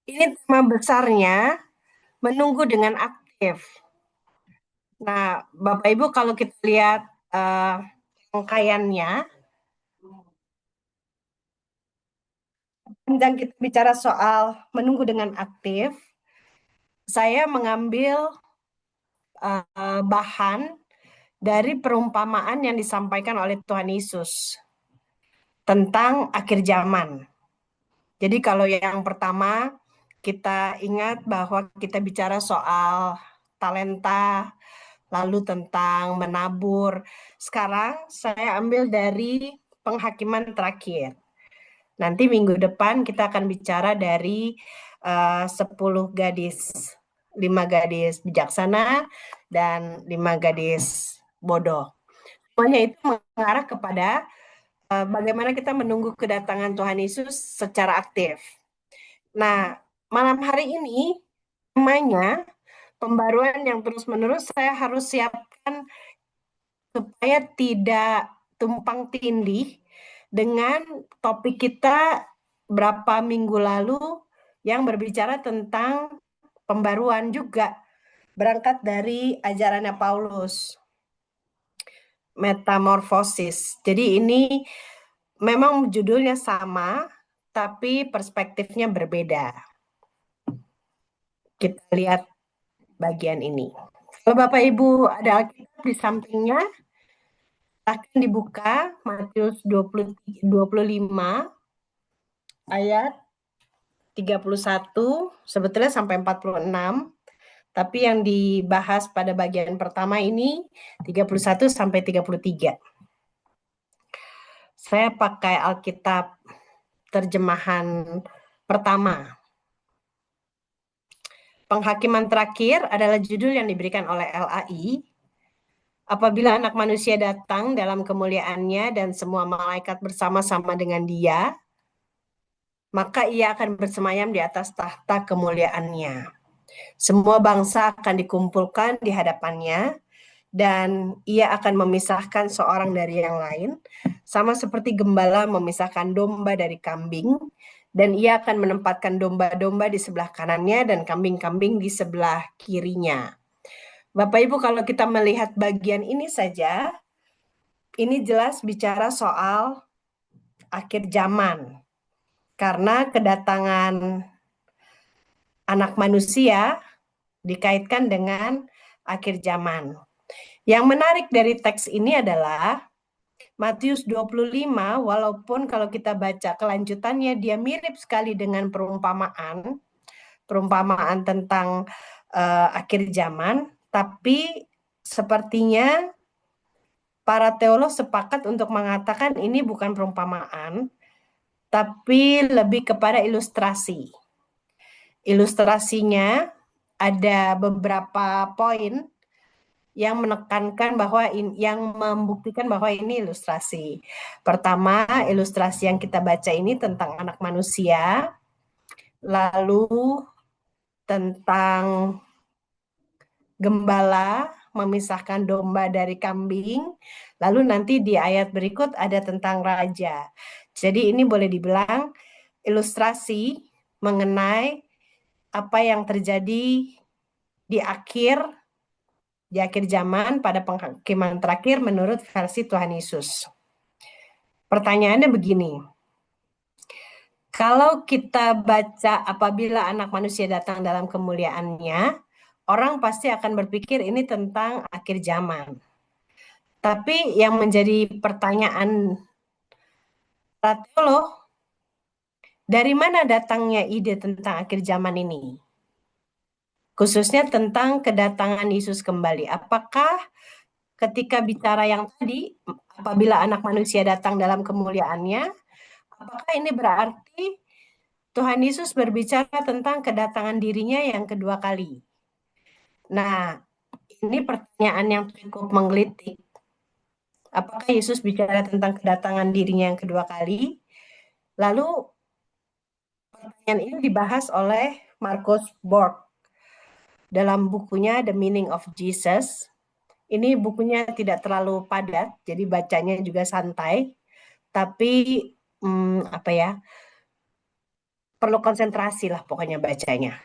Ini tema besarnya menunggu dengan aktif. Nah, Bapak Ibu kalau kita lihat eh, rangkaiannya, dan kita bicara soal menunggu dengan aktif, saya mengambil bahan dari perumpamaan yang disampaikan oleh Tuhan Yesus tentang akhir zaman. Jadi kalau yang pertama kita ingat bahwa kita bicara soal talenta, lalu tentang menabur. Sekarang saya ambil dari penghakiman terakhir. Nanti minggu depan kita akan bicara dari 10 gadis, 5 gadis bijaksana dan 5 gadis bodoh. Semuanya itu mengarah kepada bagaimana kita menunggu kedatangan Tuhan Yesus secara aktif. Nah, malam hari ini temanya pembaruan yang terus-menerus. Saya harus siapkan supaya tidak tumpang tindih dengan topik kita berapa minggu lalu yang berbicara tentang pembaruan juga, berangkat dari ajarannya Paulus, metamorfosis. Jadi ini memang judulnya sama, tapi perspektifnya berbeda. Kita lihat bagian ini. Kalau Bapak Ibu ada Alkitab di sampingnya, akan dibuka Matius 25 ayat 31 sebetulnya sampai 46, tapi yang dibahas pada bagian pertama ini 31 sampai 33. Saya pakai Alkitab terjemahan pertama. Penghakiman terakhir adalah judul yang diberikan oleh LAI. Apabila anak manusia datang dalam kemuliaannya dan semua malaikat bersama-sama dengan dia, maka ia akan bersemayam di atas tahta kemuliaannya. Semua bangsa akan dikumpulkan di hadapannya, dan ia akan memisahkan seorang dari yang lain, sama seperti gembala memisahkan domba dari kambing, dan ia akan menempatkan domba-domba di sebelah kanannya dan kambing-kambing di sebelah kirinya. Bapak Ibu, kalau kita melihat bagian ini saja, ini jelas bicara soal akhir zaman. Karena kedatangan anak manusia dikaitkan dengan akhir zaman. Yang menarik dari teks ini adalah Matius 25, walaupun kalau kita baca kelanjutannya dia mirip sekali dengan perumpamaan tentang akhir zaman, tapi sepertinya para teolog sepakat untuk mengatakan ini bukan perumpamaan, tapi lebih kepada ilustrasi. Ilustrasinya ada beberapa poin yang menekankan bahwa yang membuktikan bahwa ini ilustrasi. Pertama, ilustrasi yang kita baca ini tentang anak manusia, lalu tentang gembala memisahkan domba dari kambing, lalu nanti di ayat berikut ada tentang raja. Jadi ini boleh dibilang ilustrasi mengenai apa yang terjadi di akhir zaman pada penghakiman terakhir menurut versi Tuhan Yesus. Pertanyaannya begini, kalau kita baca apabila anak manusia datang dalam kemuliaannya, orang pasti akan berpikir ini tentang akhir zaman. Tapi yang menjadi pertanyaan para teolog, dari mana datangnya ide tentang akhir zaman ini? Khususnya tentang kedatangan Yesus kembali. Apakah ketika bicara yang tadi, apabila anak manusia datang dalam kemuliaannya, apakah ini berarti Tuhan Yesus berbicara tentang kedatangan dirinya yang kedua kali? Nah, ini pertanyaan yang cukup menggelitik. Apakah Yesus bicara tentang kedatangan dirinya yang kedua kali? Lalu pertanyaan ini dibahas oleh Marcus Borg dalam bukunya The Meaning of Jesus. Ini bukunya tidak terlalu padat, jadi bacanya juga santai. Tapi apa ya? perlu konsentrasi lah pokoknya bacanya.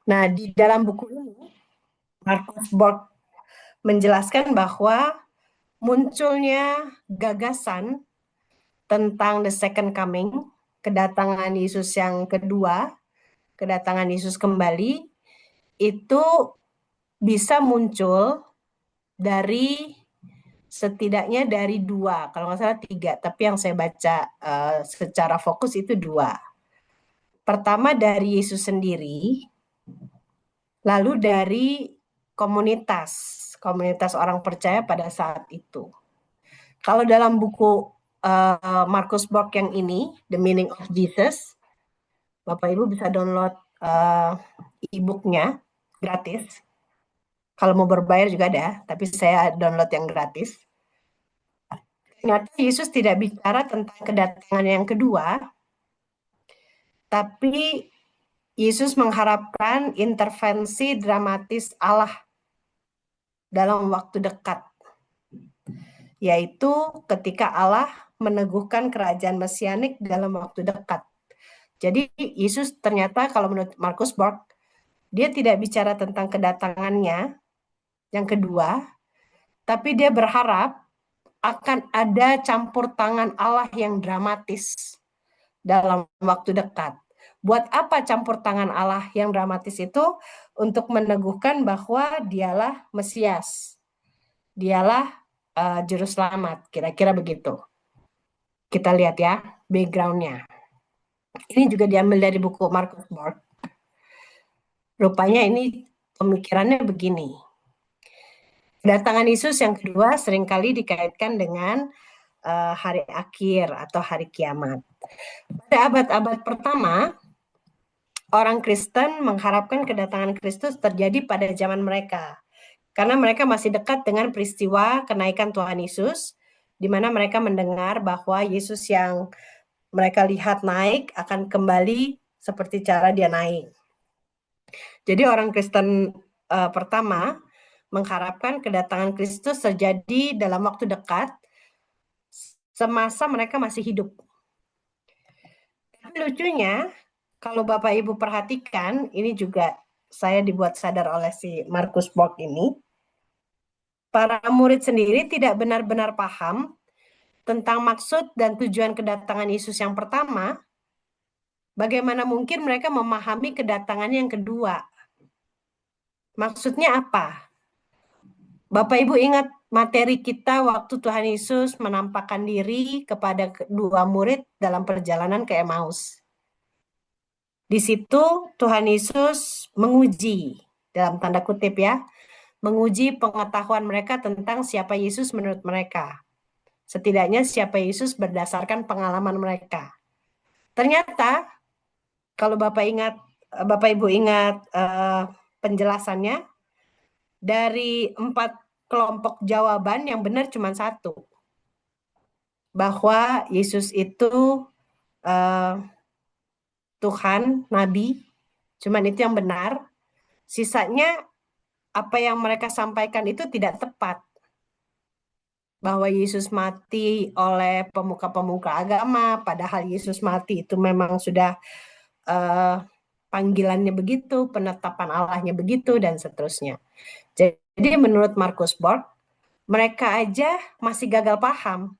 Nah, di dalam buku ini, Marcus Borg menjelaskan bahwa munculnya gagasan tentang the second coming, kedatangan Yesus yang kedua, kedatangan Yesus kembali, itu bisa muncul dari setidaknya dari dua, kalau nggak salah tiga, tapi yang saya baca secara fokus itu dua. Pertama dari Yesus sendiri, lalu dari komunitas orang percaya pada saat itu. Kalau dalam buku Marcus Borg yang ini, The Meaning of Jesus, Bapak Ibu bisa download e-booknya gratis. Kalau mau berbayar juga ada, tapi saya download yang gratis. Ternyata Yesus tidak bicara tentang kedatangan yang kedua, tapi Yesus mengharapkan intervensi dramatis Allah dalam waktu dekat, yaitu ketika Allah meneguhkan kerajaan mesianik dalam waktu dekat. Jadi Yesus ternyata kalau menurut Marcus Borg, dia tidak bicara tentang kedatangannya yang kedua, tapi dia berharap akan ada campur tangan Allah yang dramatis dalam waktu dekat. Buat apa campur tangan Allah yang dramatis itu? Untuk meneguhkan bahwa dialah Mesias, dialah Juru Selamat, kira-kira begitu. Kita lihat ya background-nya. Ini juga diambil dari buku Marcus Borg. Rupanya ini pemikirannya begini. Kedatangan Yesus yang kedua seringkali dikaitkan dengan hari akhir atau hari kiamat. Pada abad-abad pertama, orang Kristen mengharapkan kedatangan Kristus terjadi pada zaman mereka. Karena mereka masih dekat dengan peristiwa kenaikan Tuhan Yesus, di mana mereka mendengar bahwa Yesus yang mereka lihat naik akan kembali seperti cara dia naik. Jadi orang Kristen pertama mengharapkan kedatangan Kristus terjadi dalam waktu dekat, semasa mereka masih hidup. Tapi lucunya, kalau Bapak Ibu perhatikan, ini juga saya dibuat sadar oleh si Marcus Borg ini, para murid sendiri tidak benar-benar paham tentang maksud dan tujuan kedatangan Yesus yang pertama. Bagaimana mungkin mereka memahami kedatangan yang kedua? Maksudnya apa? Bapak Ibu ingat materi kita waktu Tuhan Yesus menampakkan diri kepada kedua murid dalam perjalanan ke Emmaus. Di situ Tuhan Yesus menguji, dalam tanda kutip ya, menguji pengetahuan mereka tentang siapa Yesus menurut mereka. Setidaknya siapa Yesus berdasarkan pengalaman mereka. Ternyata kalau Bapak Ibu ingat penjelasannya, dari 4 kelompok jawaban yang benar cuma satu, bahwa Yesus itu Tuhan, Nabi, cuman itu yang benar. Sisanya apa yang mereka sampaikan itu tidak tepat. Bahwa Yesus mati oleh pemuka-pemuka agama, padahal Yesus mati itu memang sudah panggilannya begitu, penetapan Allahnya begitu, dan seterusnya. Jadi menurut Marcus Borg, mereka aja masih gagal paham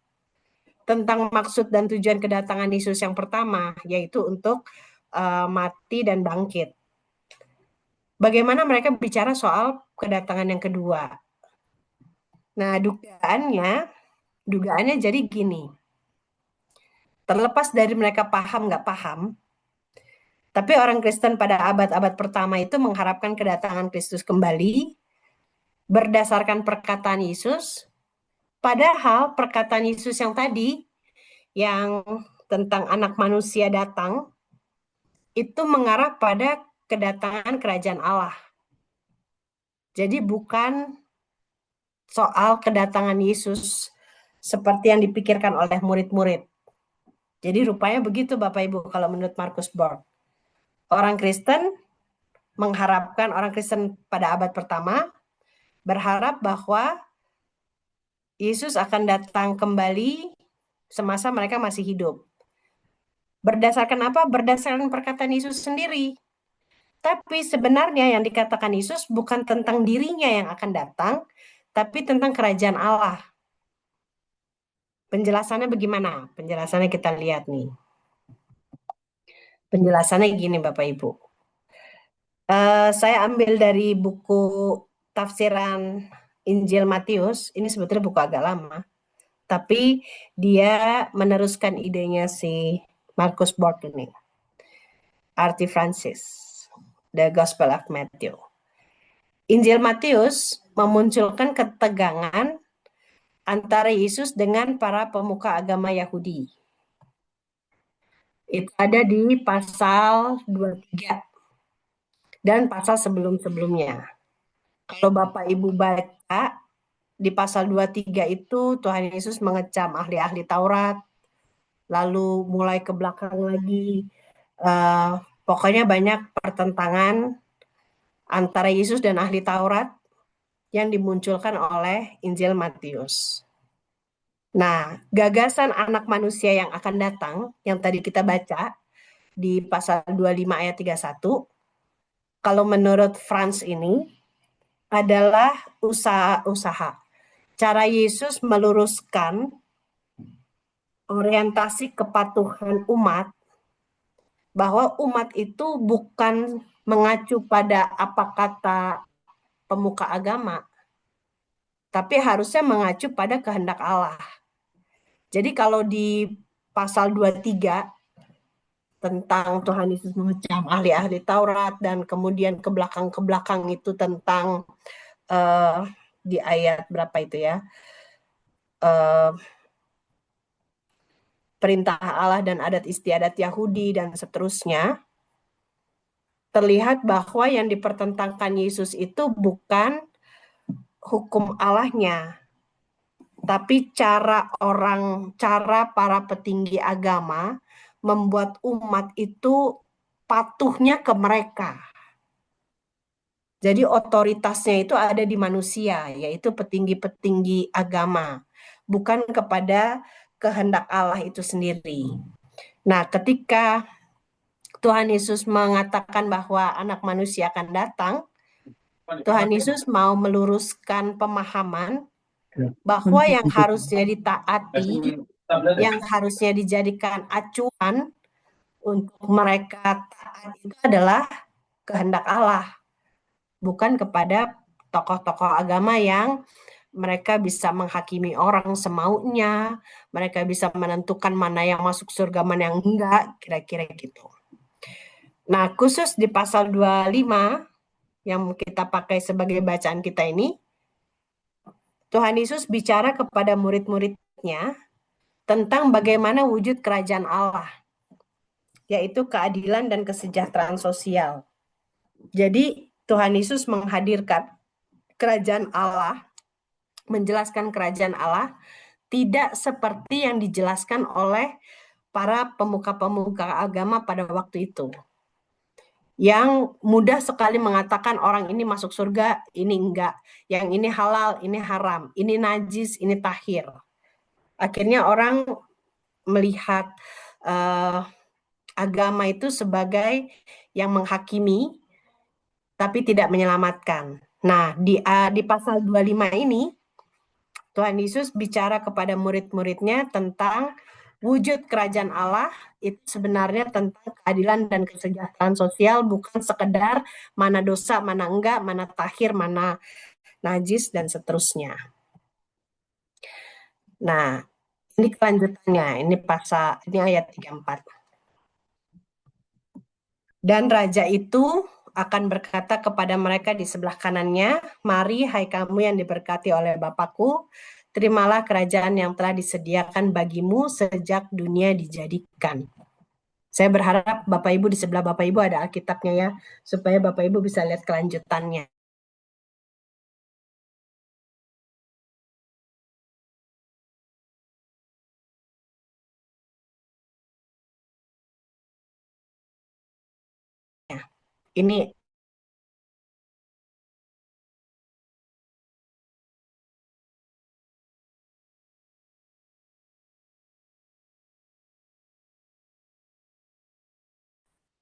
tentang maksud dan tujuan kedatangan Yesus yang pertama, yaitu untuk mati dan bangkit. Bagaimana mereka bicara soal kedatangan yang kedua? Nah, dugaannya jadi gini. Terlepas dari mereka paham nggak paham, tapi orang Kristen pada abad-abad pertama itu mengharapkan kedatangan Kristus kembali berdasarkan perkataan Yesus, padahal perkataan Yesus yang tadi, yang tentang anak manusia datang, itu mengarah pada kedatangan kerajaan Allah. Jadi bukan soal kedatangan Yesus seperti yang dipikirkan oleh murid-murid. Jadi rupanya begitu Bapak Ibu kalau menurut Marcus Borg. Orang Kristen mengharapkan, orang Kristen pada abad pertama berharap bahwa Yesus akan datang kembali semasa mereka masih hidup. Berdasarkan apa? Berdasarkan perkataan Yesus sendiri. Tapi sebenarnya yang dikatakan Yesus bukan tentang dirinya yang akan datang, tapi tentang kerajaan Allah. Penjelasannya bagaimana? Penjelasannya kita lihat nih. Penjelasannya gini Bapak Ibu. Saya ambil dari buku tafsiran Injil Matius. Ini sebetulnya buku agak lama. Tapi dia meneruskan idenya si Markus Borg ini. R.T. Francis. The Gospel of Matthew. Injil Matius memunculkan ketegangan antara Yesus dengan para pemuka agama Yahudi. Itu ada di pasal 23 dan pasal sebelum-sebelumnya. Kalau Bapak Ibu baca di pasal 23 itu Tuhan Yesus mengecam ahli-ahli Taurat, lalu mulai ke belakang lagi, pokoknya banyak pertentangan antara Yesus dan ahli Taurat yang dimunculkan oleh Injil Matius. Nah, gagasan anak manusia yang akan datang, yang tadi kita baca di pasal 25 ayat 31, kalau menurut Franz ini adalah usaha-usaha. Cara Yesus meluruskan orientasi kepatuhan umat, bahwa umat itu bukan mengacu pada apa kata pemuka agama, tapi harusnya mengacu pada kehendak Allah. Jadi kalau di pasal 23 tentang Tuhan Yesus mengecam ahli-ahli Taurat dan kemudian ke belakang itu tentang di ayat berapa itu ya, perintah Allah dan adat istiadat Yahudi dan seterusnya, terlihat bahwa yang dipertentangkan Yesus itu bukan hukum Allahnya, tapi cara para petinggi agama membuat umat itu patuhnya ke mereka. Jadi otoritasnya itu ada di manusia, yaitu petinggi-petinggi agama, bukan kepada kehendak Allah itu sendiri. Nah, ketika Tuhan Yesus mengatakan bahwa anak manusia akan datang, Tuhan Yesus mau meluruskan pemahaman bahwa yang harusnya ditaati, yang harusnya dijadikan acuan untuk mereka taat itu adalah kehendak Allah, bukan kepada tokoh-tokoh agama yang mereka bisa menghakimi orang semaunya, mereka bisa menentukan mana yang masuk surga, mana yang enggak, kira-kira gitu. Nah, khusus di pasal 25 yang kita pakai sebagai bacaan kita ini, Tuhan Yesus bicara kepada murid-muridnya tentang bagaimana wujud kerajaan Allah, yaitu keadilan dan kesejahteraan sosial. Jadi Tuhan Yesus menghadirkan kerajaan Allah, menjelaskan kerajaan Allah tidak seperti yang dijelaskan oleh para pemuka-pemuka agama pada waktu itu, yang mudah sekali mengatakan orang ini masuk surga, ini enggak, yang ini halal, ini haram, ini najis, ini tahir. Akhirnya orang melihat agama itu sebagai yang menghakimi tapi tidak menyelamatkan. Nah, di pasal 25 ini Tuhan Yesus bicara kepada murid-muridnya tentang wujud kerajaan Allah itu sebenarnya tentang keadilan dan kesejahteraan sosial, bukan sekedar mana dosa, mana enggak, mana tahir, mana najis, dan seterusnya. Nah, ini kelanjutannya, ini ayat 34. Dan raja itu akan berkata kepada mereka di sebelah kanannya, mari hai kamu yang diberkati oleh Bapakku, terimalah kerajaan yang telah disediakan bagimu sejak dunia dijadikan. Saya berharap Bapak Ibu di sebelah Bapak Ibu ada Alkitabnya ya, supaya Bapak Ibu bisa lihat kelanjutannya. Ini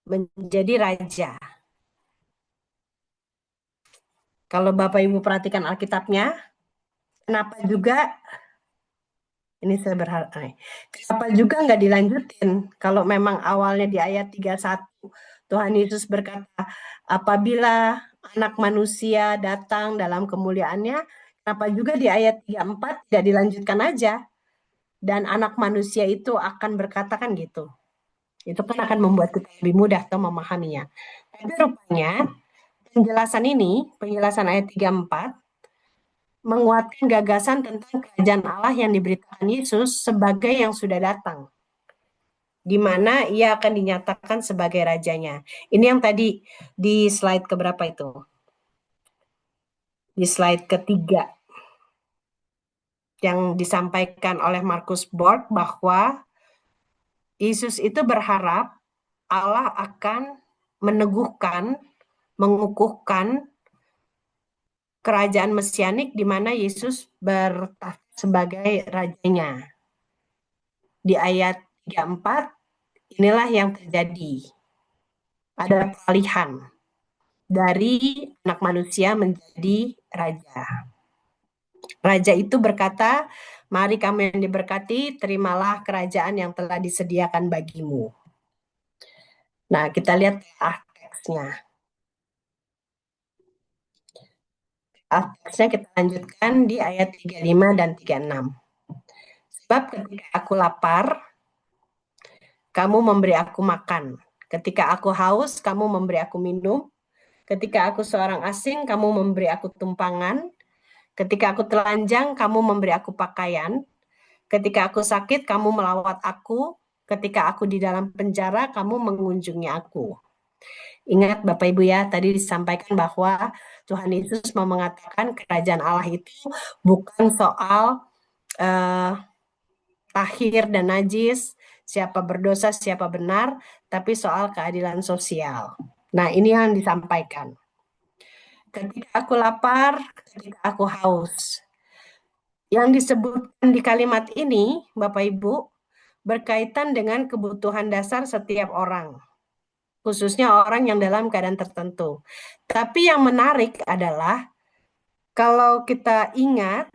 menjadi raja. Kalau Bapak Ibu perhatikan Alkitabnya, kenapa juga ini saya berharap, kenapa juga nggak dilanjutin? Kalau memang awalnya di ayat 31, Tuhan Yesus berkata, apabila anak manusia datang dalam kemuliaannya, kenapa juga di ayat 34 tidak dilanjutkan aja? Dan anak manusia itu akan berkata kan gitu. Itu kan akan membuat kita lebih mudah atau memahaminya. Tapi rupanya penjelasan ayat 34, menguatkan gagasan tentang kerajaan Allah yang diberitakan Yesus sebagai yang sudah datang, di mana ia akan dinyatakan sebagai rajanya. Ini yang tadi di slide keberapa itu? Di slide ketiga, yang disampaikan oleh Markus Borg bahwa Yesus itu berharap Allah akan meneguhkan, mengukuhkan kerajaan mesianik di mana Yesus bertahta sebagai rajanya. Di ayat 34, inilah yang terjadi. Ada peralihan dari anak manusia menjadi raja. Raja itu berkata, mari kamu yang diberkati, terimalah kerajaan yang telah disediakan bagimu. Nah, kita lihat teksnya. Teksnya kita lanjutkan di ayat 35 dan 36. Sebab ketika aku lapar, kamu memberi aku makan. Ketika aku haus, kamu memberi aku minum. Ketika aku seorang asing, kamu memberi aku tumpangan. Ketika aku telanjang, kamu memberi aku pakaian. Ketika aku sakit, kamu melawat aku. Ketika aku di dalam penjara, kamu mengunjungi aku. Ingat Bapak Ibu ya, tadi disampaikan bahwa Tuhan Yesus mau mengatakan kerajaan Allah itu bukan soal tahir dan najis, siapa berdosa, siapa benar, tapi soal keadilan sosial. Nah, ini yang disampaikan. Ketika aku lapar, ketika aku haus. Yang disebutkan di kalimat ini, Bapak Ibu, berkaitan dengan kebutuhan dasar setiap orang, khususnya orang yang dalam keadaan tertentu. Tapi yang menarik adalah, kalau kita ingat,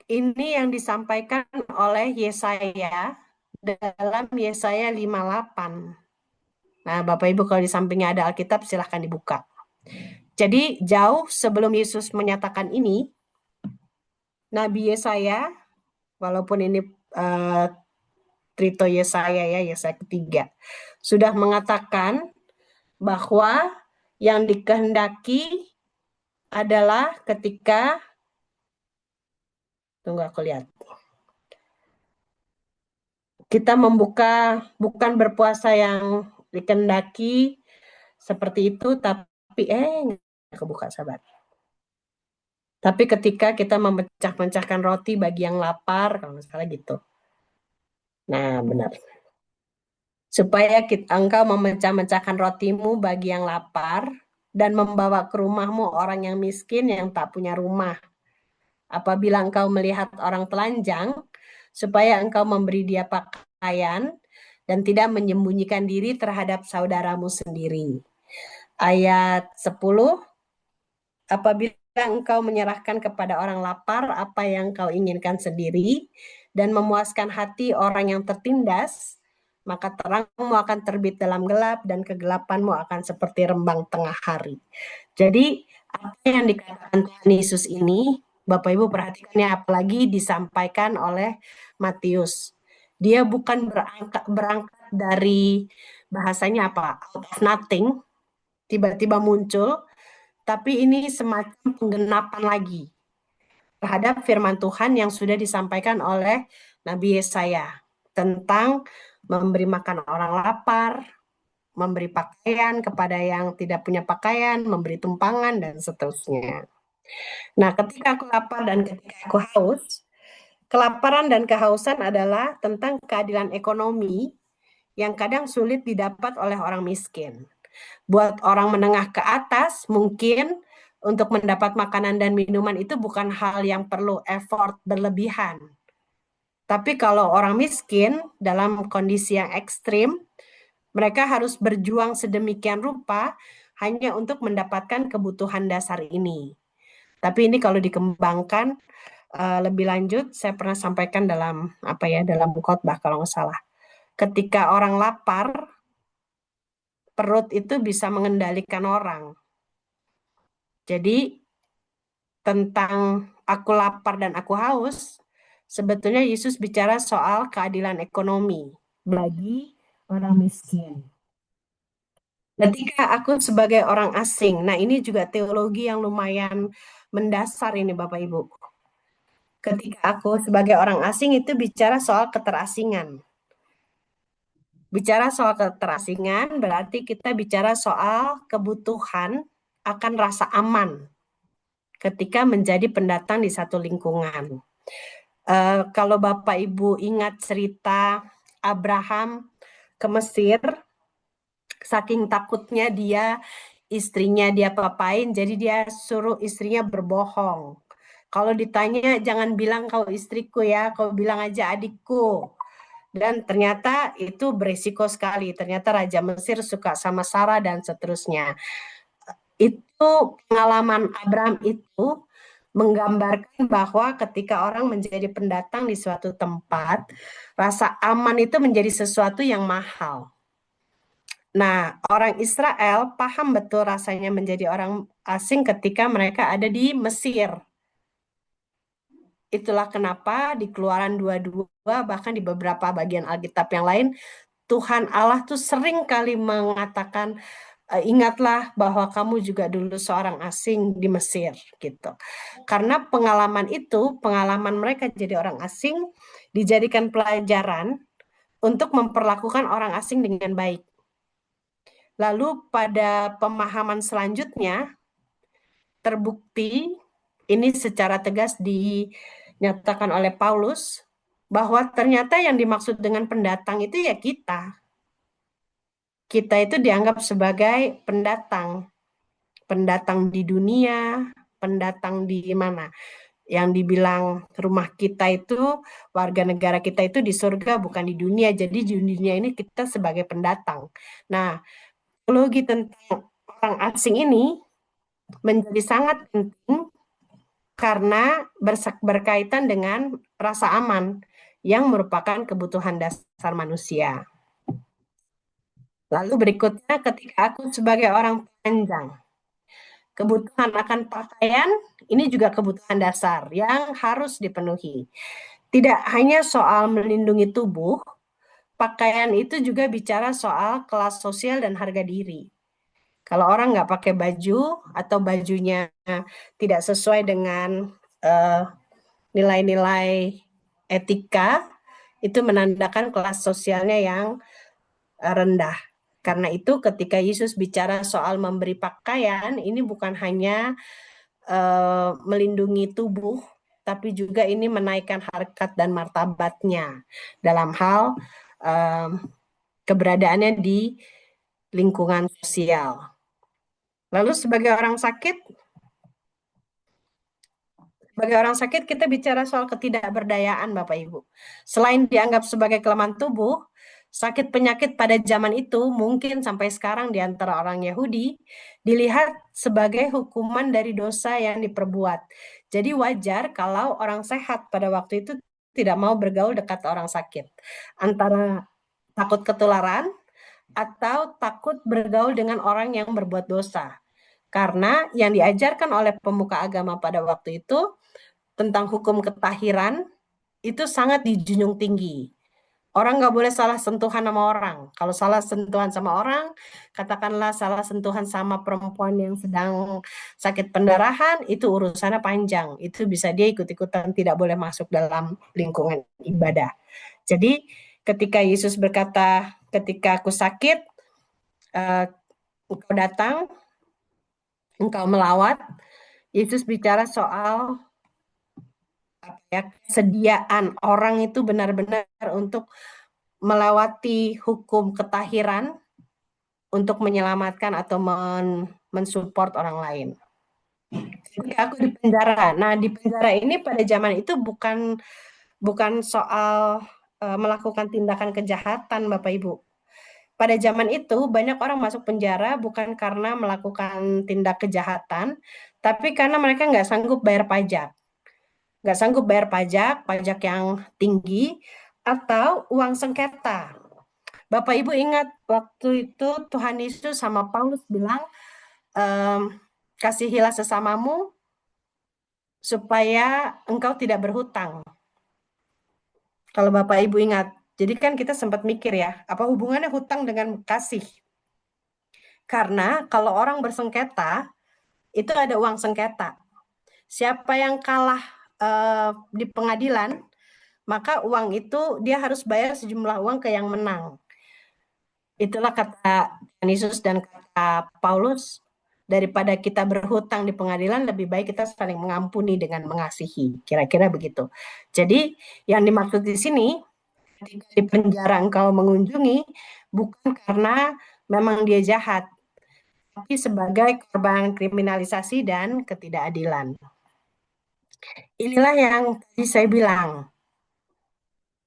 ini yang disampaikan oleh Yesaya dalam Yesaya 58. Nah, Bapak Ibu kalau di sampingnya ada Alkitab, silahkan dibuka. Jadi, jauh sebelum Yesus menyatakan ini, Nabi Yesaya, walaupun ini Trito Yesaya ya, Yesaya ketiga, sudah mengatakan bahwa yang dikehendaki adalah ketika, tunggu aku lihat, kita membuka, bukan berpuasa yang dikehendaki seperti itu, tapi nggak kebuka, sabar. Tapi ketika kita memecah-mecahkan roti bagi yang lapar, kalau nggak salah gitu. Nah, benar. Supaya engkau memecah-mecahkan rotimu bagi yang lapar dan membawa ke rumahmu orang yang miskin yang tak punya rumah. Apabila engkau melihat orang telanjang, supaya engkau memberi dia pakaian dan tidak menyembunyikan diri terhadap saudaramu sendiri. Ayat 10, apabila engkau menyerahkan kepada orang lapar apa yang kau inginkan sendiri dan memuaskan hati orang yang tertindas, maka terangmu akan terbit dalam gelap dan kegelapanmu akan seperti rembang tengah hari. Jadi apa yang dikatakan Tuhan Yesus ini, Bapak Ibu perhatikannya, apalagi disampaikan oleh Matius. Dia bukan berangkat dari bahasanya apa, out of nothing, tiba-tiba muncul, tapi ini semacam penggenapan lagi terhadap firman Tuhan yang sudah disampaikan oleh Nabi Yesaya tentang memberi makan orang lapar, memberi pakaian kepada yang tidak punya pakaian, memberi tumpangan, dan seterusnya. Nah, ketika aku lapar dan ketika aku haus, kelaparan dan kehausan adalah tentang keadilan ekonomi yang kadang sulit didapat oleh orang miskin. Buat orang menengah ke atas, mungkin untuk mendapat makanan dan minuman itu bukan hal yang perlu effort berlebihan. Tapi kalau orang miskin dalam kondisi yang ekstrim, Mereka harus berjuang sedemikian rupa hanya untuk mendapatkan kebutuhan dasar ini. Tapi ini kalau dikembangkan lebih lanjut, saya pernah sampaikan dalam dalam khotbah kalau nggak salah. Ketika orang lapar, perut itu bisa mengendalikan orang. Jadi tentang aku lapar dan aku haus, sebetulnya Yesus bicara soal keadilan ekonomi bagi orang miskin. Ketika aku sebagai orang asing, nah ini juga teologi yang lumayan mendasar ini Bapak Ibu. Ketika aku sebagai orang asing itu bicara soal keterasingan. Bicara soal keterasingan berarti kita bicara soal kebutuhan akan rasa aman ketika menjadi pendatang di satu lingkungan. Kalau Bapak Ibu ingat cerita Abraham ke Mesir, saking takutnya istrinya dia papain, jadi dia suruh istrinya berbohong. Kalau ditanya jangan bilang kau istriku ya, kau bilang aja adikku. Dan ternyata itu beresiko sekali. Ternyata Raja Mesir suka sama Sarah dan seterusnya. Itu pengalaman Abraham itu menggambarkan bahwa ketika orang menjadi pendatang di suatu tempat, rasa aman itu menjadi sesuatu yang mahal. Nah, orang Israel paham betul rasanya menjadi orang asing ketika mereka ada di Mesir. Itulah kenapa di Keluaran 22 bahkan di beberapa bagian Alkitab yang lain Tuhan Allah tuh sering kali mengatakan ingatlah bahwa kamu juga dulu seorang asing di Mesir gitu. Karena pengalaman itu, pengalaman mereka jadi orang asing dijadikan pelajaran untuk memperlakukan orang asing dengan baik. Lalu pada pemahaman selanjutnya terbukti ini secara tegas dinyatakan oleh Paulus bahwa ternyata yang dimaksud dengan pendatang itu ya kita. Kita itu dianggap sebagai pendatang. Pendatang di dunia, pendatang di mana? Yang dibilang rumah kita itu, warga negara kita itu di surga bukan di dunia. Jadi di dunia ini kita sebagai pendatang. Nah, teologi tentang orang asing ini menjadi sangat penting karena berkaitan dengan rasa aman yang merupakan kebutuhan dasar manusia. Lalu berikutnya ketika aku sebagai orang telanjang, kebutuhan akan pakaian ini juga kebutuhan dasar yang harus dipenuhi. Tidak hanya soal melindungi tubuh, pakaian itu juga bicara soal kelas sosial dan harga diri. Kalau orang nggak pakai baju atau bajunya tidak sesuai dengan nilai-nilai etika, itu menandakan kelas sosialnya yang rendah. Karena itu ketika Yesus bicara soal memberi pakaian, ini bukan hanya melindungi tubuh, tapi juga ini menaikkan harkat dan martabatnya dalam hal keberadaannya di lingkungan sosial. Lalu sebagai orang sakit kita bicara soal ketidakberdayaan Bapak Ibu. Selain dianggap sebagai kelemahan tubuh, sakit penyakit pada zaman itu mungkin sampai sekarang di antara orang Yahudi dilihat sebagai hukuman dari dosa yang diperbuat. Jadi wajar kalau orang sehat pada waktu itu tidak mau bergaul dekat orang sakit. Antara takut ketularan atau takut bergaul dengan orang yang berbuat dosa. Karena yang diajarkan oleh pemuka agama pada waktu itu tentang hukum ketahiran itu sangat dijunjung tinggi. Orang nggak boleh salah sentuhan sama orang. Kalau salah sentuhan sama orang, katakanlah salah sentuhan sama perempuan yang sedang sakit pendarahan, itu urusannya panjang. Itu bisa dia ikut-ikutan, tidak boleh masuk dalam lingkungan ibadah. Jadi ketika Yesus berkata, ketika aku sakit, engkau datang, engkau melawat, Yesus bicara soal kesediaan orang itu benar-benar untuk melewati hukum ketahiran untuk menyelamatkan atau mensupport orang lain. Jadi aku di penjara. Nah, di penjara ini pada zaman itu bukan soal melakukan tindakan kejahatan, Bapak Ibu. pada zaman itu banyak orang masuk penjara bukan karena melakukan tindak kejahatan, tapi karena mereka nggak sanggup bayar pajak. Nggak sanggup bayar pajak, pajak yang tinggi, atau uang sengketa. Bapak Ibu ingat waktu itu Tuhan Yesus sama Paulus bilang, kasihilah sesamamu supaya engkau tidak berhutang. Kalau Bapak Ibu ingat, jadi kan kita sempat mikir ya, apa hubungannya hutang dengan kasih? Karena kalau orang bersengketa, itu ada uang sengketa. Siapa yang kalah di pengadilan, maka uang itu dia harus bayar sejumlah uang ke yang menang. Itulah kata Yesus dan kata Paulus, daripada kita berhutang di pengadilan, lebih baik kita saling mengampuni dengan mengasihi. Kira-kira begitu. Jadi yang dimaksud di sini, ketika di penjara engkau mengunjungi, bukan karena memang dia jahat, tapi sebagai korban kriminalisasi dan ketidakadilan. Inilah yang tadi saya bilang.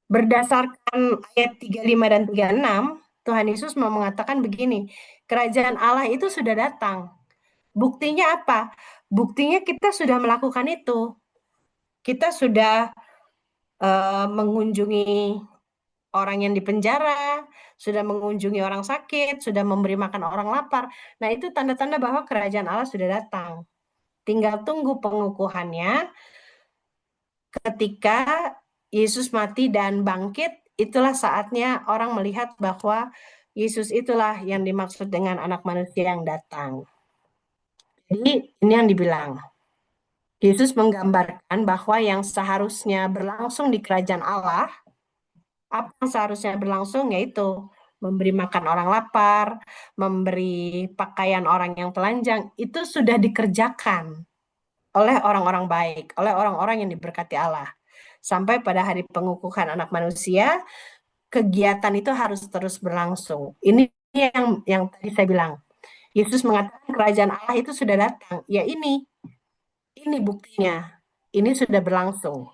Berdasarkan ayat 35 dan 36, Tuhan Yesus mau mengatakan begini, kerajaan Allah itu sudah datang. Buktinya apa? Buktinya kita sudah melakukan itu. Kita sudah mengunjungi orang yang dipenjara, sudah mengunjungi orang sakit, sudah memberi makan orang lapar. Nah, itu tanda-tanda bahwa kerajaan Allah sudah datang. Tinggal tunggu pengukuhannya. Ketika Yesus mati dan bangkit, itulah saatnya orang melihat bahwa Yesus itulah yang dimaksud dengan anak manusia yang datang. Jadi ini yang dibilang. Yesus menggambarkan bahwa yang seharusnya berlangsung di kerajaan Allah, apa yang seharusnya berlangsung yaitu memberi makan orang lapar, memberi pakaian orang yang telanjang, itu sudah dikerjakan oleh orang-orang baik, oleh orang-orang yang diberkati Allah. Sampai pada hari pengukuhan anak manusia, kegiatan itu harus terus berlangsung. Ini yang tadi saya bilang. Yesus mengatakan kerajaan Allah itu sudah datang. Ya ini buktinya. Ini sudah berlangsung.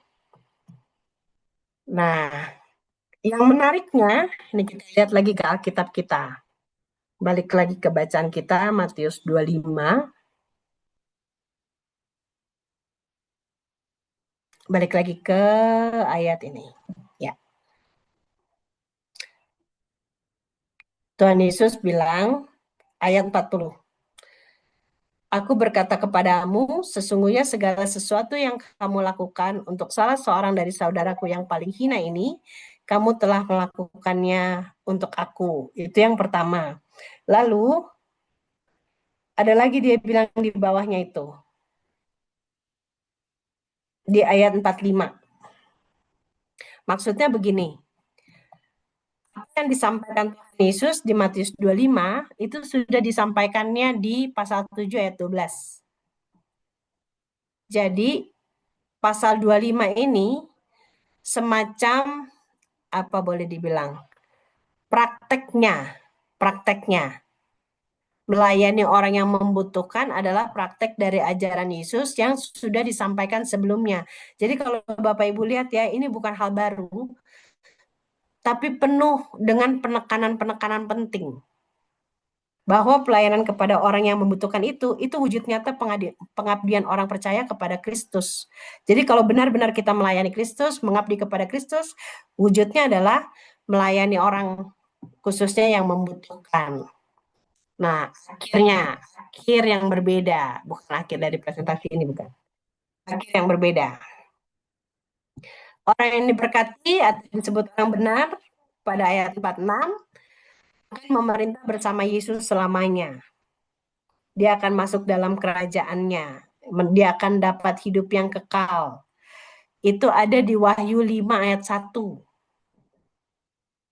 Nah, yang menariknya, ini kita lihat lagi ke Alkitab kita. Balik lagi ke bacaan kita, Matius 25. Balik lagi ke ayat ini. Ya. Tuhan Yesus bilang, ayat 40. Aku berkata kepadamu, sesungguhnya segala sesuatu yang kamu lakukan untuk salah seorang dari saudaraku yang paling hina ini, kamu telah melakukannya untuk aku. Itu yang pertama. Lalu, ada lagi dia bilang di bawahnya itu. Di ayat 45. Maksudnya begini, apa yang disampaikan Tuhan Yesus di Matius 25, itu sudah disampaikannya di pasal 7 ayat 12. Jadi, pasal 25 ini semacam apa boleh dibilang prakteknya melayani orang yang membutuhkan adalah praktek dari ajaran Yesus yang sudah disampaikan sebelumnya. Jadi kalau Bapak Ibu lihat ya, ini bukan hal baru, tapi penuh dengan penekanan-penekanan penting bahwa pelayanan kepada orang yang membutuhkan itu wujud nyata pengabdian orang percaya kepada Kristus. Jadi kalau benar-benar kita melayani Kristus, mengabdi kepada Kristus, wujudnya adalah melayani orang khususnya yang membutuhkan. Nah, akhir yang berbeda, bukan akhir dari presentasi ini, bukan. Akhir yang berbeda. Orang yang diberkati atau disebut orang benar pada ayat 46 akan memerintah bersama Yesus selamanya. Dia akan masuk dalam kerajaannya. Dia akan dapat hidup yang kekal. Itu ada di Wahyu 5 ayat 1.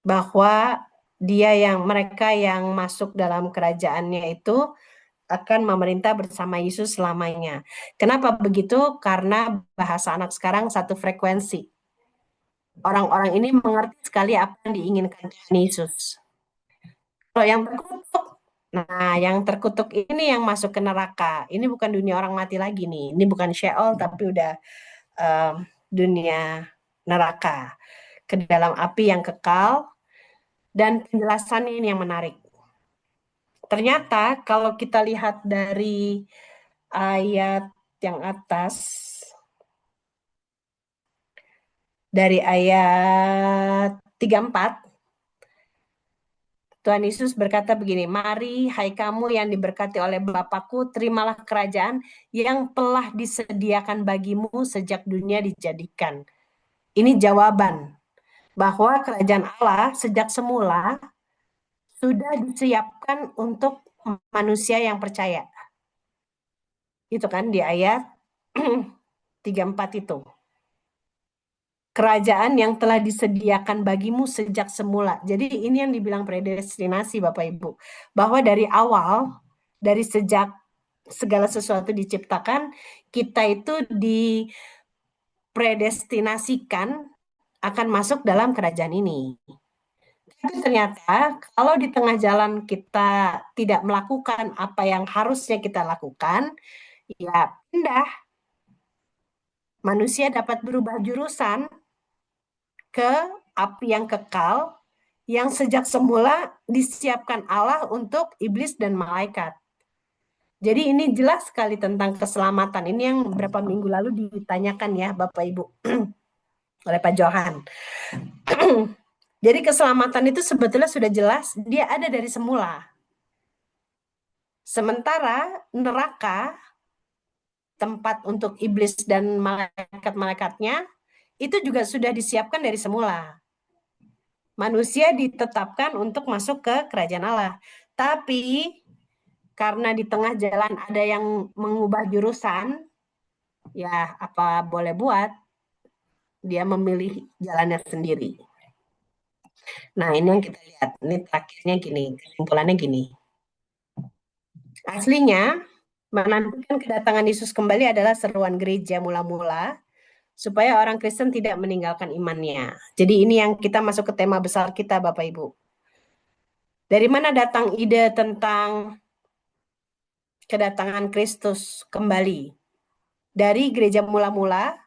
Bahwa mereka yang masuk dalam kerajaannya itu akan memerintah bersama Yesus selamanya. Kenapa begitu? Karena bahasa anak sekarang satu frekuensi. Orang-orang ini mengerti sekali apa yang diinginkan Tuhan Yesus. Kalau yang terkutuk ini yang masuk ke neraka. Ini bukan dunia orang mati lagi nih. Ini bukan Sheol tapi udah dunia neraka. Ke dalam api yang kekal. Dan penjelasannya ini yang menarik. Ternyata kalau kita lihat dari ayat yang atas, dari ayat 34, Tuhan Yesus berkata begini, "Mari hai kamu yang diberkati oleh Bapakku, terimalah kerajaan yang telah disediakan bagimu sejak dunia dijadikan." Ini jawaban bahwa kerajaan Allah sejak semula sudah disiapkan untuk manusia yang percaya. Itu kan di ayat 34 itu. Kerajaan yang telah disediakan bagimu sejak semula. Jadi ini yang dibilang predestinasi Bapak Ibu. Bahwa dari awal, dari sejak segala sesuatu diciptakan, kita itu dipredestinasikan akan masuk dalam kerajaan ini. Tapi ternyata kalau di tengah jalan kita tidak melakukan apa yang harusnya kita lakukan, ya pindah. Manusia dapat berubah jurusan ke api yang kekal yang sejak semula disiapkan Allah untuk iblis dan malaikat. Jadi ini jelas sekali tentang keselamatan. Ini yang beberapa minggu lalu ditanyakan ya Bapak Ibu oleh Pak Johan. Jadi keselamatan itu sebetulnya sudah jelas, dia ada dari semula. Sementara neraka, tempat untuk iblis dan malaikat-malaikatnya, itu juga sudah disiapkan dari semula. Manusia ditetapkan untuk masuk ke kerajaan Allah. Tapi karena di tengah jalan ada yang mengubah jurusan, ya apa boleh buat, dia memilih jalannya sendiri. Nah ini yang kita lihat, ini terakhirnya gini, kesimpulannya gini. Aslinya, menantikan kedatangan Yesus kembali adalah seruan gereja mula-mula, supaya orang Kristen tidak meninggalkan imannya. Jadi ini yang kita masuk ke tema besar kita Bapak Ibu. Dari mana datang ide tentang kedatangan Kristus kembali? Dari gereja mula-mula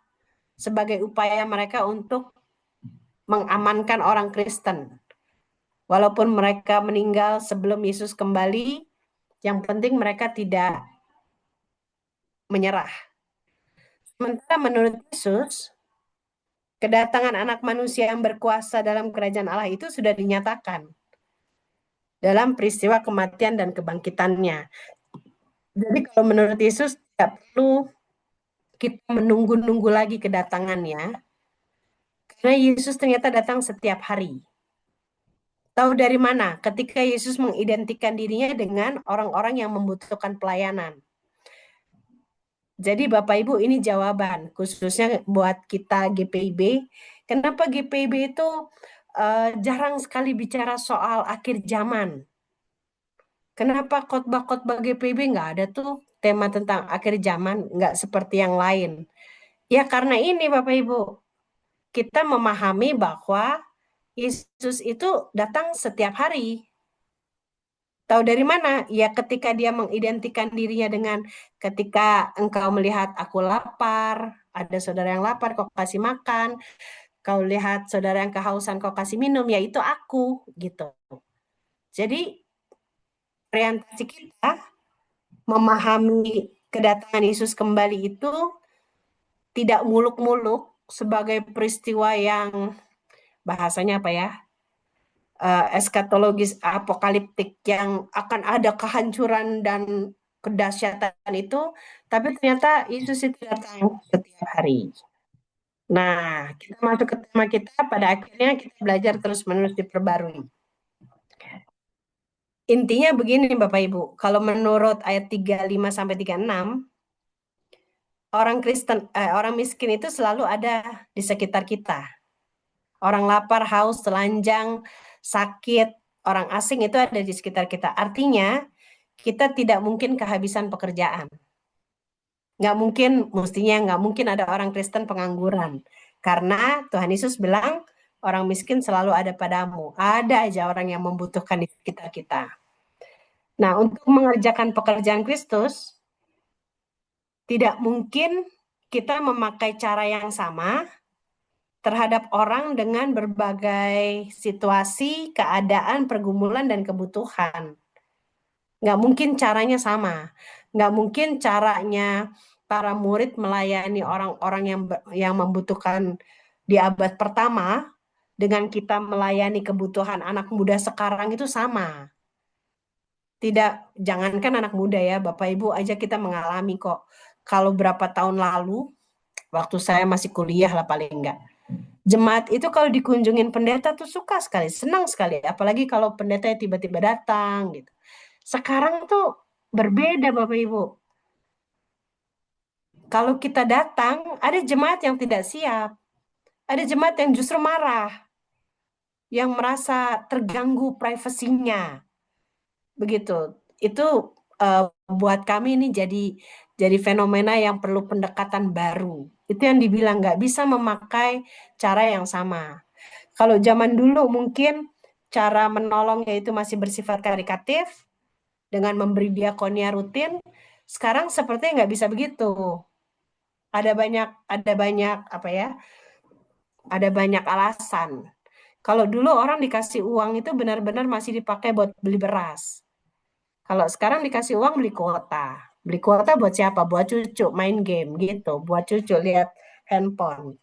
sebagai upaya mereka untuk mengamankan orang Kristen. Walaupun mereka meninggal sebelum Yesus kembali, yang penting mereka tidak menyerah. Sementara menurut Yesus, kedatangan anak manusia yang berkuasa dalam kerajaan Allah itu sudah dinyatakan dalam peristiwa kematian dan kebangkitannya. Jadi kalau menurut Yesus tidak perlu kita menunggu-nunggu lagi kedatangannya, karena Yesus ternyata datang setiap hari. Tahu dari mana? Ketika Yesus mengidentikan dirinya dengan orang-orang yang membutuhkan pelayanan. Jadi Bapak Ibu ini jawaban khususnya buat kita GPIB. Kenapa GPIB itu jarang sekali bicara soal akhir zaman? Kenapa khotbah-khotbah GPIB nggak ada tuh tema tentang akhir zaman, nggak seperti yang lain? Ya karena ini Bapak Ibu, kita memahami bahwa Yesus itu datang setiap hari. Tahu dari mana? Ya ketika dia mengidentikan dirinya dengan ketika engkau melihat aku lapar, ada saudara yang lapar, kau kasih makan. Kau lihat saudara yang kehausan, kau kasih minum, ya itu aku, gitu. Jadi orientasi kita memahami kedatangan Yesus kembali itu tidak muluk-muluk sebagai peristiwa yang bahasanya apa ya? Eskatologis apokaliptik yang akan ada kehancuran dan kedahsyatan itu, tapi ternyata Yesus itu datang setiap hari. Nah, kita masuk ke tema kita, pada akhirnya kita belajar terus-menerus diperbarui. Intinya begini Bapak Ibu, kalau menurut ayat 35 sampai 36, orang Kristen, orang miskin itu selalu ada di sekitar kita. Orang lapar, haus, telanjang, sakit, orang asing itu ada di sekitar kita. Artinya, kita tidak mungkin kehabisan pekerjaan. Nggak mungkin, mestinya nggak mungkin ada orang Kristen pengangguran. Karena Tuhan Yesus bilang, orang miskin selalu ada padamu. Ada aja orang yang membutuhkan di sekitar kita. Nah, untuk mengerjakan pekerjaan Kristus, tidak mungkin kita memakai cara yang sama terhadap orang dengan berbagai situasi, keadaan, pergumulan, dan kebutuhan. Nggak mungkin caranya sama. Nggak mungkin caranya para murid melayani orang-orang yang membutuhkan di abad pertama dengan kita melayani kebutuhan anak muda sekarang itu sama. Tidak, jangankan anak muda ya, Bapak Ibu aja kita mengalami kok. Kalau berapa tahun lalu, waktu saya masih kuliah lah paling enggak. Jemaat itu kalau dikunjungin pendeta tuh suka sekali, senang sekali. Apalagi kalau pendeta tiba-tiba datang gitu. Sekarang tuh berbeda Bapak Ibu. Kalau kita datang, ada jemaat yang tidak siap. Ada jemaat yang justru marah, yang merasa terganggu privasinya. Begitu. Itu buat kami ini jadi fenomena yang perlu pendekatan baru. Itu yang dibilang nggak bisa memakai cara yang sama. Kalau zaman dulu mungkin cara menolongnya itu masih bersifat karitatif dengan memberi diakonia rutin. Sekarang sepertinya nggak bisa begitu. Ada banyak apa ya? Ada banyak alasan. Kalau dulu orang dikasih uang itu benar-benar masih dipakai buat beli beras. Kalau sekarang dikasih uang beli kuota. Beli kuota buat siapa? Buat cucu main game gitu. Buat cucu lihat handphone.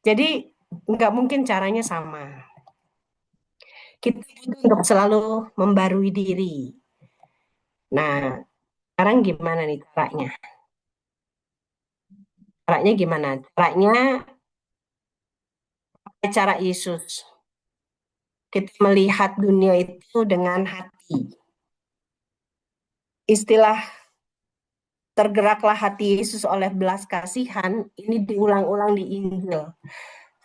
Jadi nggak mungkin caranya sama. Kita untuk selalu membarui diri. Nah, sekarang gimana nih caranya? Caranya gimana? Caranya cara Yesus. Kita melihat dunia itu dengan hati. Istilah tergeraklah hati Yesus oleh belas kasihan ini diulang-ulang di Injil.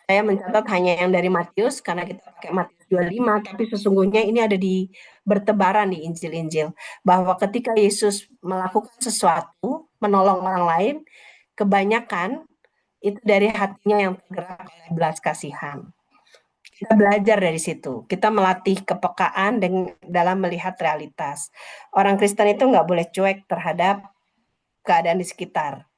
Saya mencatat hanya yang dari Matius karena kita pakai Matius 25, tapi sesungguhnya ini ada di bertebaran di Injil-Injil bahwa ketika Yesus melakukan sesuatu, menolong orang lain, kebanyakan itu dari hatinya yang tergerak oleh belas kasihan. Kita belajar dari situ. Kita melatih kepekaan dalam melihat realitas. Orang Kristen itu nggak boleh cuek terhadap keadaan di sekitar.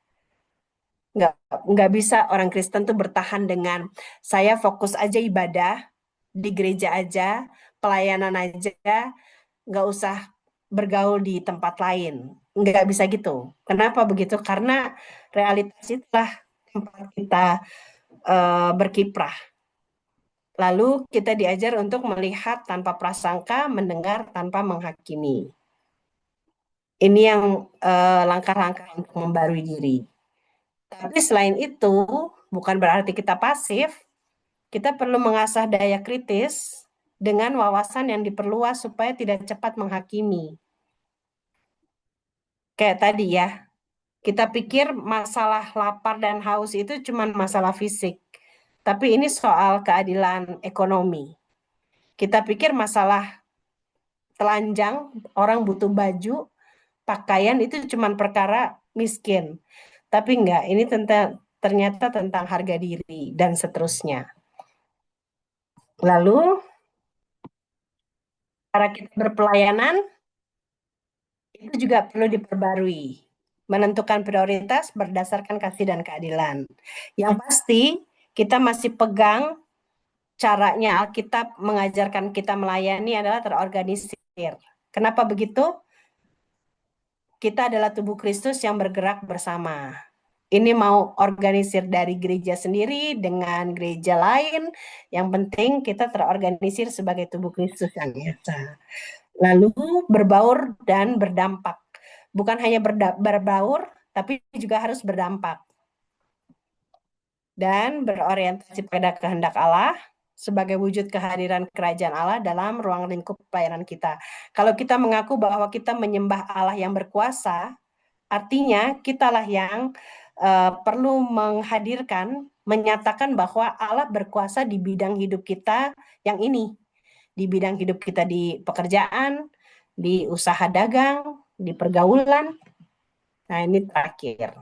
Nggak bisa orang Kristen tuh bertahan dengan saya fokus aja ibadah di gereja aja, pelayanan aja, nggak usah bergaul di tempat lain. Nggak bisa gitu. Kenapa begitu? Karena realitas itulah tempat kita berkiprah. Lalu kita diajar untuk melihat tanpa prasangka, mendengar tanpa menghakimi. Ini yang langkah-langkah untuk membarui diri. Tapi selain itu, bukan berarti kita pasif, kita perlu mengasah daya kritis dengan wawasan yang diperluas supaya tidak cepat menghakimi. Kayak tadi ya, kita pikir masalah lapar dan haus itu cuma masalah fisik. Tapi ini soal keadilan ekonomi. Kita pikir masalah telanjang, orang butuh baju, pakaian itu cuma perkara miskin. Tapi enggak, ini ternyata tentang harga diri dan seterusnya. Lalu, cara kita berpelayanan itu juga perlu diperbarui. Menentukan prioritas berdasarkan kasih dan keadilan. Yang pasti, kita masih pegang caranya Alkitab mengajarkan kita melayani adalah terorganisir. Kenapa begitu? Kita adalah tubuh Kristus yang bergerak bersama. Ini mau organisir dari gereja sendiri dengan gereja lain, yang penting kita terorganisir sebagai tubuh Kristus yang esa. Lalu berbaur dan berdampak. Bukan hanya berbaur, tapi juga harus berdampak. Dan berorientasi pada kehendak Allah sebagai wujud kehadiran kerajaan Allah dalam ruang lingkup pelayanan kita. Kalau kita mengaku bahwa kita menyembah Allah yang berkuasa, artinya kitalah yang perlu menghadirkan, menyatakan bahwa Allah berkuasa di bidang hidup kita yang ini. Di bidang hidup kita di pekerjaan, di usaha dagang, di pergaulan. Nah ini terakhir.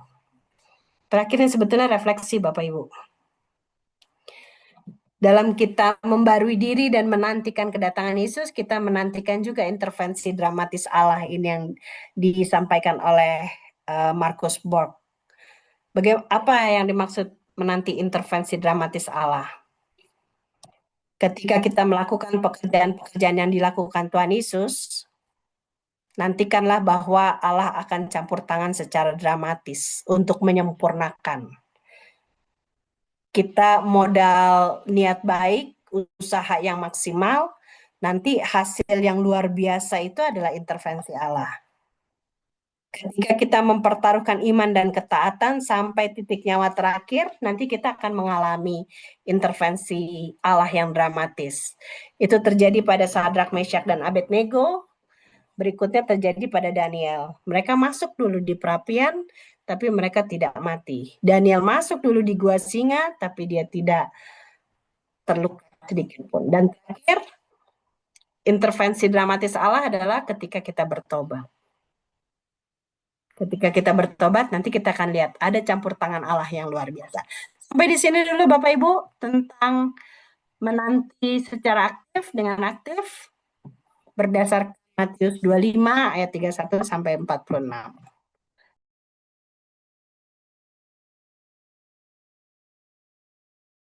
Terakhir ini sebetulnya refleksi Bapak Ibu. Dalam kita membarui diri dan menantikan kedatangan Yesus, kita menantikan juga intervensi dramatis Allah ini yang disampaikan oleh Markus Borg. Apa yang dimaksud menanti intervensi dramatis Allah. Ketika kita melakukan pekerjaan-pekerjaan yang dilakukan Tuhan Yesus, nantikanlah bahwa Allah akan campur tangan secara dramatis untuk menyempurnakan. Kita modal niat baik, usaha yang maksimal, nanti hasil yang luar biasa itu adalah intervensi Allah. Ketika kita mempertaruhkan iman dan ketaatan sampai titik nyawa terakhir, nanti kita akan mengalami intervensi Allah yang dramatis. Itu terjadi pada Sadrak, Meshak, dan Abednego. Berikutnya terjadi pada Daniel. Mereka masuk dulu di perapian, tapi mereka tidak mati. Daniel masuk dulu di gua singa, tapi dia tidak terluka sedikit pun. Dan terakhir, intervensi dramatis Allah adalah ketika kita bertobat. Ketika kita bertobat, nanti kita akan lihat ada campur tangan Allah yang luar biasa. Sampai di sini dulu Bapak Ibu tentang menanti secara aktif dengan aktif berdasarkan Matius 25 ayat 31 sampai 46.